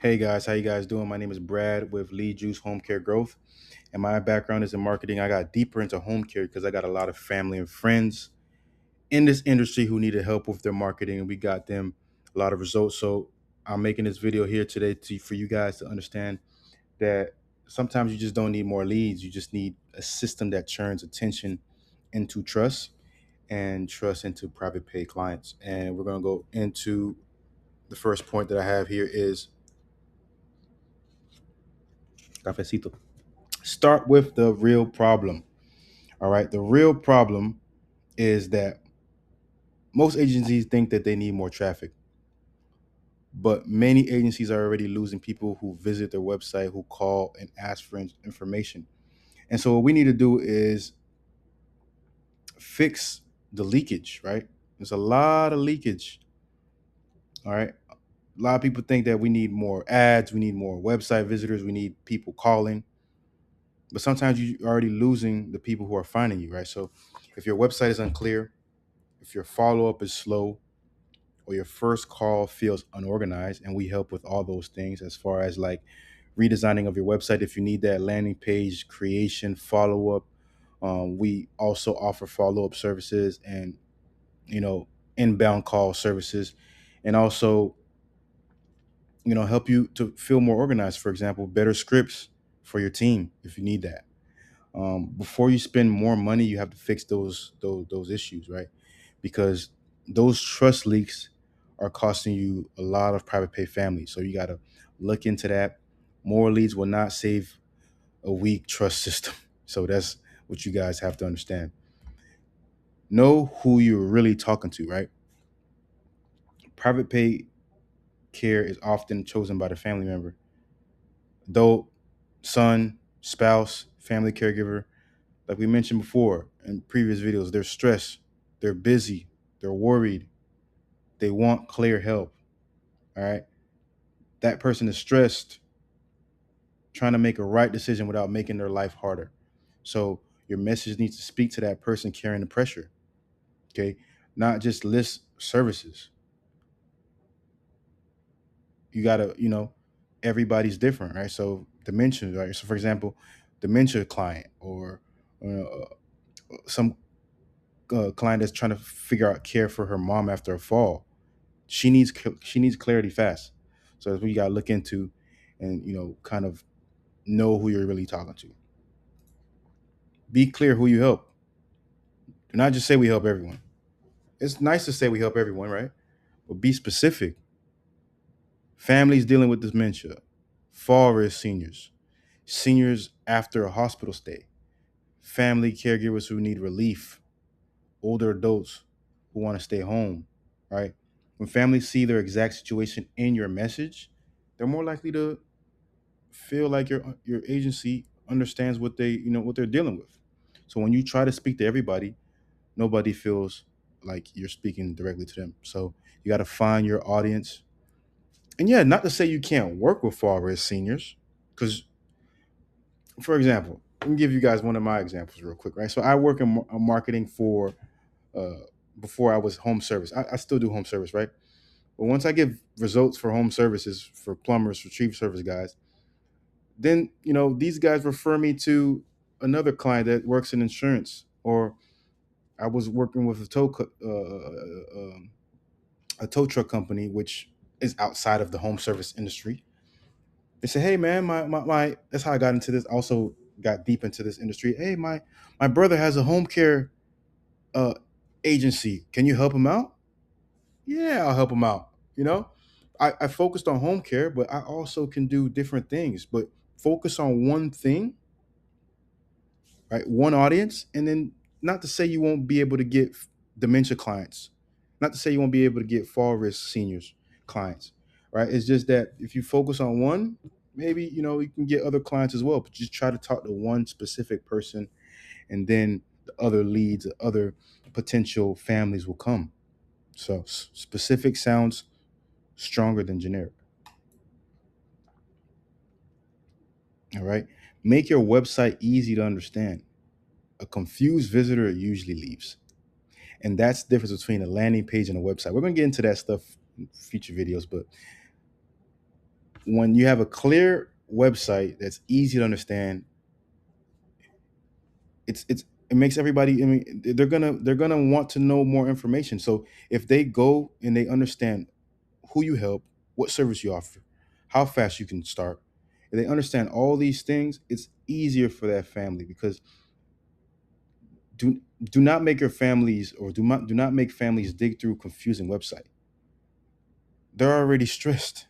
Hey guys, how you guys doing? My name is Brad with Lead Juice Home Care Growth, and my background is in marketing. I got deeper into home care because I got a lot of family and friends in this industry who needed help with their marketing, and we got them a lot of results. So I'm making this video here today for you guys to understand that sometimes you just don't need more leads. You just need a system that turns attention into trust and trust into private pay clients. And we're gonna go into the first point that I have here is cafecito. Start with the real problem. All right. The real problem is that most agencies think that they need more traffic, but many agencies are already losing people who visit their website, who call and ask for information. And so, what we need to do is fix the leakage, right? There's a lot of leakage. All right. A lot of people think that we need more ads, we need more website visitors, we need people calling, but sometimes you're already losing the people who are finding you, right? So, if your website is unclear, if your follow up is slow, or your first call feels unorganized, and we help with all those things as far as like redesigning of your website if you need that landing page creation, follow up. We also offer follow up services and you know inbound call services, and also help you to feel more organized. For example, better scripts for your team if you need that. Before you spend more money, you have to fix those issues, right? Because those trust leaks are costing you a lot of private pay families. So you got to look into that. More leads will not save a weak trust system. So that's what you guys have to understand. Know who you're really talking to, right? Private pay care is often chosen by the family member, though son, spouse, family caregiver. Like we mentioned before in previous videos, they're stressed, they're busy, they're worried, they want clear help. All right. That person is stressed, trying to make a right decision without making their life harder. So your message needs to speak to that person carrying the pressure. Okay. Not just list services. You gotta, everybody's different, right? So dementia, right? So for example, dementia client or some client that's trying to figure out care for her mom after a fall. She needs clarity fast. So that's what you got to look into, and kind of know who you're really talking to. Be clear who you help. Do not just say we help everyone. It's nice to say we help everyone, right? But be specific. Families dealing with dementia, fall risk seniors, seniors after a hospital stay, family caregivers who need relief, older adults who want to stay home, right? When families see their exact situation in your message, they're more likely to feel like your agency understands what they're dealing with. So when you try to speak to everybody, nobody feels like you're speaking directly to them. So you got to find your audience. And yeah, not to say you can't work with fall risk seniors, because for example, let me give you guys one of my examples real quick, right? So I work in marketing for uh, before I was home service. I still do home service, right? But once I give results for home services for plumbers, retrieve service guys, then these guys refer me to another client that works in insurance, or I was working with a tow truck company which is outside of the home service industry. They say, hey man, my that's how I got into this, also got deep into this industry. Hey, my brother has a home care uh agency, can you help him out? Yeah, I'll help him out. I focused on home care, but I also can do different things. But focus on one thing, right? One audience, and then not to say you won't be able to get dementia clients, not to say you won't be able to get fall risk seniors clients, right? It's just that if you focus on one, maybe you can get other clients as well. But just try to talk to one specific person, and then the other leads, the other potential families will come. So specific sounds stronger than generic. All right. Make your website easy to understand. A confused visitor usually leaves. And that's the difference between a landing page and a website. We're going to get into that stuff in future videos, but When you have a clear website that's easy to understand, it makes everybody. I mean, they're gonna want to know more information. So if they go and they understand who you help, what service you offer, how fast you can start, if they understand all these things, it's easier for that family because do not make your families or do not make families dig through confusing website. They're already stressed.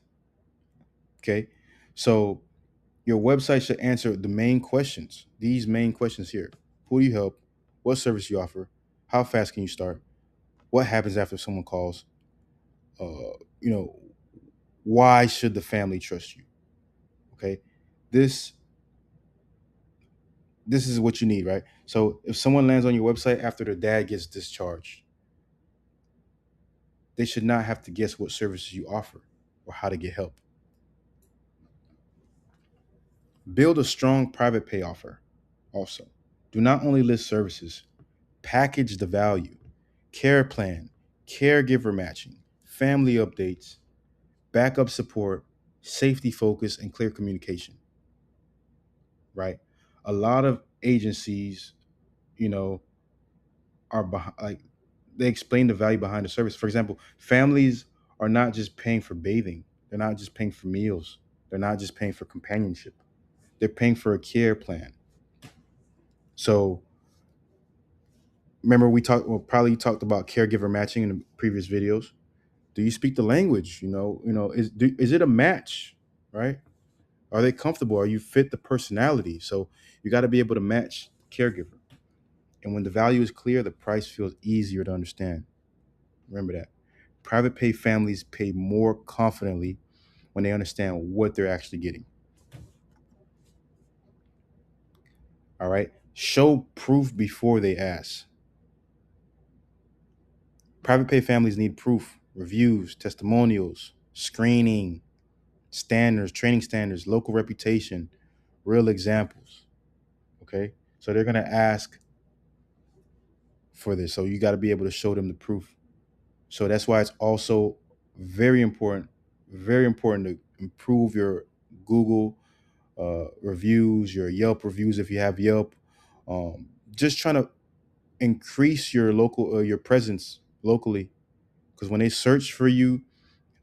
Okay, so your website should answer the main questions. These main questions here: who do you help? What service you offer? How fast can you start? What happens after someone calls? You know, why should the family trust you? Okay, this this is what you need, right? So if someone lands on your website after their dad gets discharged, they should not have to guess what services you offer or how to get help. Build a strong private pay offer. Also, do not only list services, package the value, care plan, caregiver matching, family updates, backup support, safety focus, and clear communication, right? A lot of agencies, you know, are like they explain the value behind the service. For example, families are not just paying for bathing, they're not just paying for meals, they're not just paying for companionship, they're paying for a care plan. So remember we talked well, probably talked about caregiver matching in the previous videos. Do you speak the language? Is it a match, right? Are they comfortable? Are you fit the personality? So you got to be able to match caregiver. And when the value is clear, the price feels easier to understand. Remember that. Private pay families pay more confidently when they understand what they're actually getting. All right. Show proof before they ask. Private pay families need proof, reviews, testimonials, screening, standards, training standards, local reputation, real examples. Okay. So they're going to ask for this. So you got to be able to show them the proof. So that's why it's also very important to improve your Google reviews, your Yelp reviews if you have Yelp. Just trying to increase your presence locally, because when they search for you,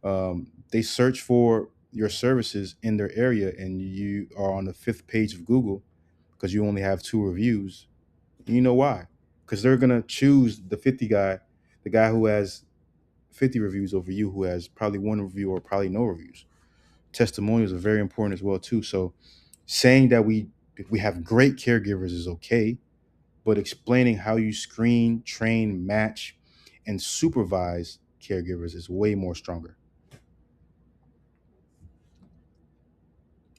they search for your services in their area, and you are on the fifth page of Google because you only have two reviews. You know why? Because they're gonna choose the guy who has 50 reviews over you, who has probably one review or probably no reviews. Testimonials are very important as well too. So saying that we have great caregivers is okay, but explaining how you screen, train, match, and supervise caregivers is way more stronger.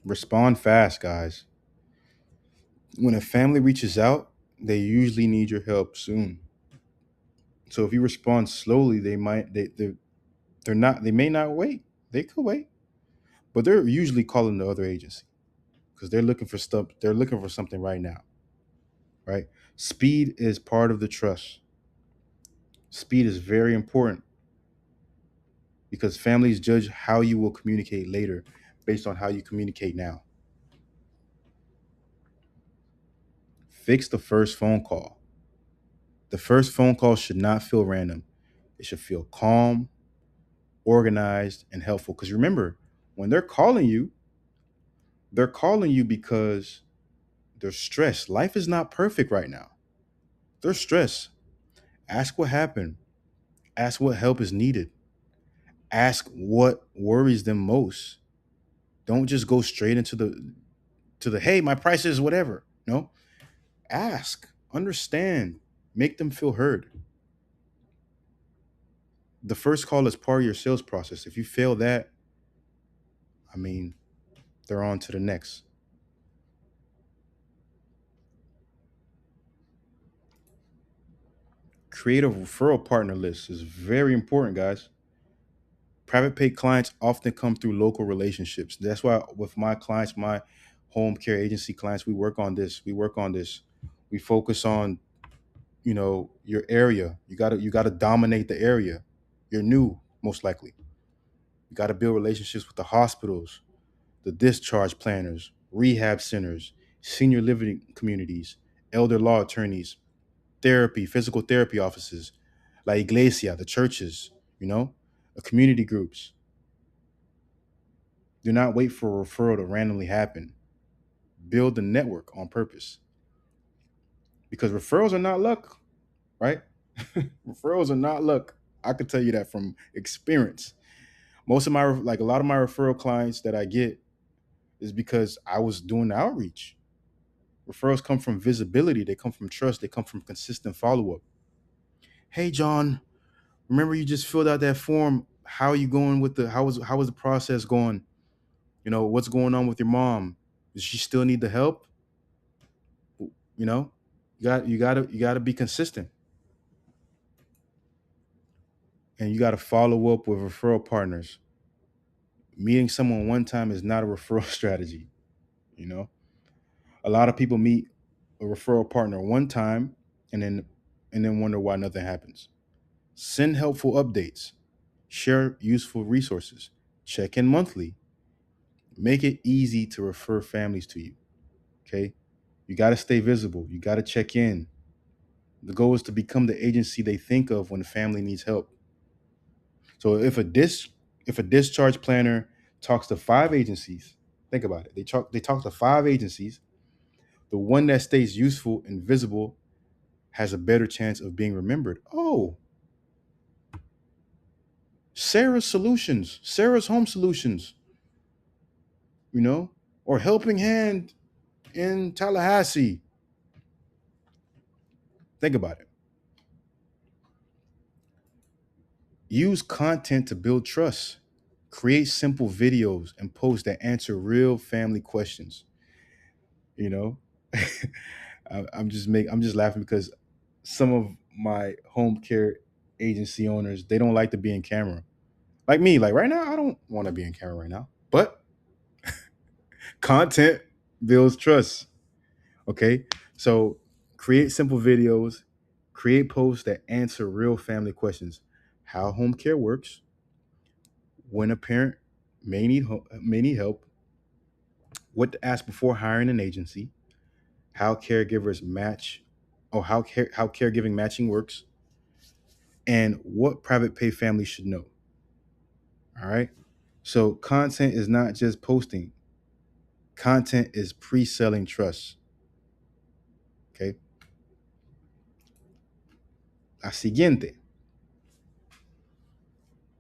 Respond fast, guys. When a family reaches out, they usually need your help soon. So if you respond slowly, they may not wait. They could wait, but they're usually calling the other agency because they're looking for stuff. They're looking for something right now, right? Speed is part of the trust. Speed is very important because families judge how you will communicate later based on how you communicate now. Fix the first phone call. The first phone call should not feel random. It should feel calm, organized, and helpful. Because remember, when they're calling you because they're stressed. Life is not perfect right now. They're stressed. Ask what happened. Ask what help is needed. Ask what worries them most. Don't just go straight into the hey, my price is whatever. No, ask, understand, make them feel heard. The first call is part of your sales process. If you fail that, I mean, they're on to the next. Create a referral partner list is very important, guys. Private pay clients often come through local relationships. That's why with my clients, my home care agency clients, we work on this. We work on this. We focus on, your area. You gotta dominate the area. You're new, most likely. You gotta build relationships with the hospitals, the discharge planners, rehab centers, senior living communities, elder law attorneys, therapy, physical therapy offices, La Iglesia, the churches, community groups. Do not wait for a referral to randomly happen. Build the network on purpose because referrals are not luck, right? Referrals are not luck. I can tell you that from experience. Most of my, like a lot of my referral clients that I get is because I was doing the outreach. Referrals come from visibility, they come from trust, they come from consistent follow up. Hey, John, remember you just filled out that form. How are you going with the how was the process going? What's going on with your mom? Does she still need the help? You know, you gotta be consistent, and you gotta follow up with referral partners. Meeting someone one time is not a referral strategy. You know, a lot of people meet a referral partner one time and then wonder why nothing happens. Send helpful updates, share useful resources, check in monthly, make it easy to refer families to you. Okay, you got to stay visible, you got to check in. The goal is to become the agency they think of when the family needs help. So if a discharge planner talks to five agencies, think about it. They talk to five agencies. The one that stays useful and visible has a better chance of being remembered. Oh, Sarah's Home Solutions, you know, or Helping Hand in Tallahassee. Think about it. Use content to build trust. Create simple videos and posts that answer real family questions. You know, I'm just laughing because some of my home care agency owners, they don't like to be in camera. Like me, like right now, I don't want to be in camera right now. But content builds trust. Okay. So create simple videos, create posts that answer real family questions. How home care works, when a parent may need help, what to ask before hiring an agency, how caregivers match, or how caregiving matching works, and what private pay families should know. All right. So content is not just posting. Content is pre-selling trust. Okay. La siguiente.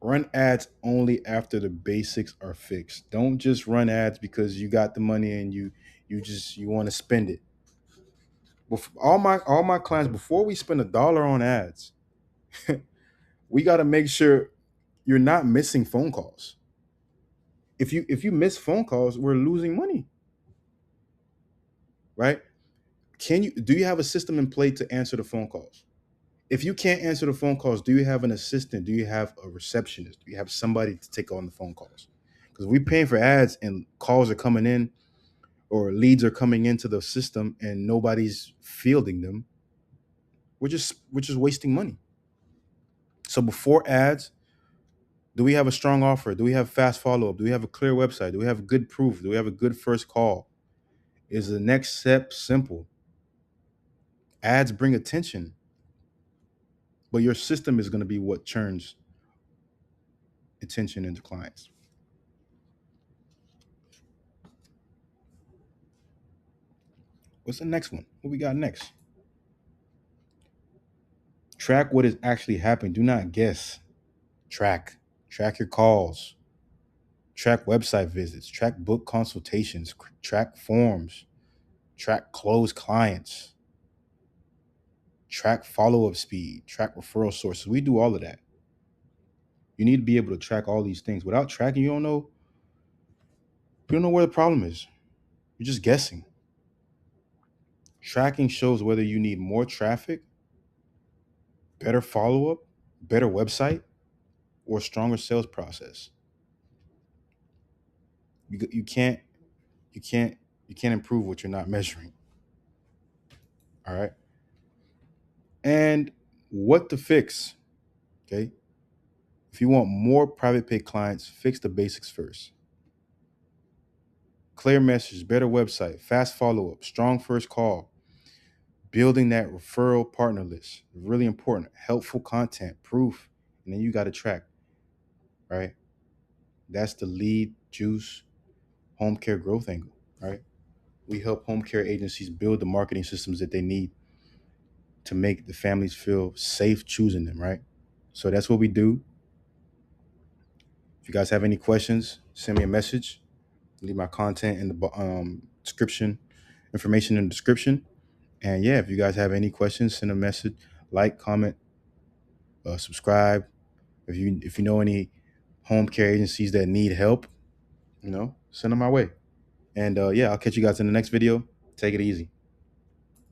Run ads only after the basics are fixed. Don't just run ads because you got the money and you want to spend it. All my clients, before we spend $1 on ads, we got to make sure you're not missing phone calls. If you miss phone calls, we're losing money, right? Do you have a system in play to answer the phone calls? If you can't answer the phone calls, do you have an assistant? Do you have a receptionist? Do you have somebody to take on the phone calls? Because we're paying for ads and calls are coming in or leads are coming into the system and nobody's fielding them. We're just wasting money. So before ads, do we have a strong offer? Do we have fast follow up? Do we have a clear website? Do we have good proof? Do we have a good first call? Is the next step simple? Ads bring attention, but your system is going to be what churns attention into clients. What's the next one? What we got next? Track what is actually happening. Do not guess. Track. Track your calls. Track website visits. Track book consultations. Track forms. Track closed clients. Track follow up speed. Track referral sources. We do all of that. You need to be able to track all these things. Without tracking, you don't know where the problem is. You're just guessing. Tracking shows whether you need more traffic, better follow up, better website, or stronger sales process. You can't you can't you can't improve what you're not measuring. All right. And what to fix? Okay. If you want more private pay clients, fix the basics first. clear message, better website, fast follow-up, strong first call, building that referral partner list. Really important. Helpful content, proof, and then you got to track, right? That's the lead juice home care growth angle, right? We help home care agencies build the marketing systems that they need to make the families feel safe choosing them, right? So that's what we do. If you guys have any questions, send me a message. Leave my content in the description, information in the description. And yeah, if you guys have any questions, send a message, like, comment, subscribe. If you know any home care agencies that need help, send them my way. And yeah, I'll catch you guys in the next video. Take it easy.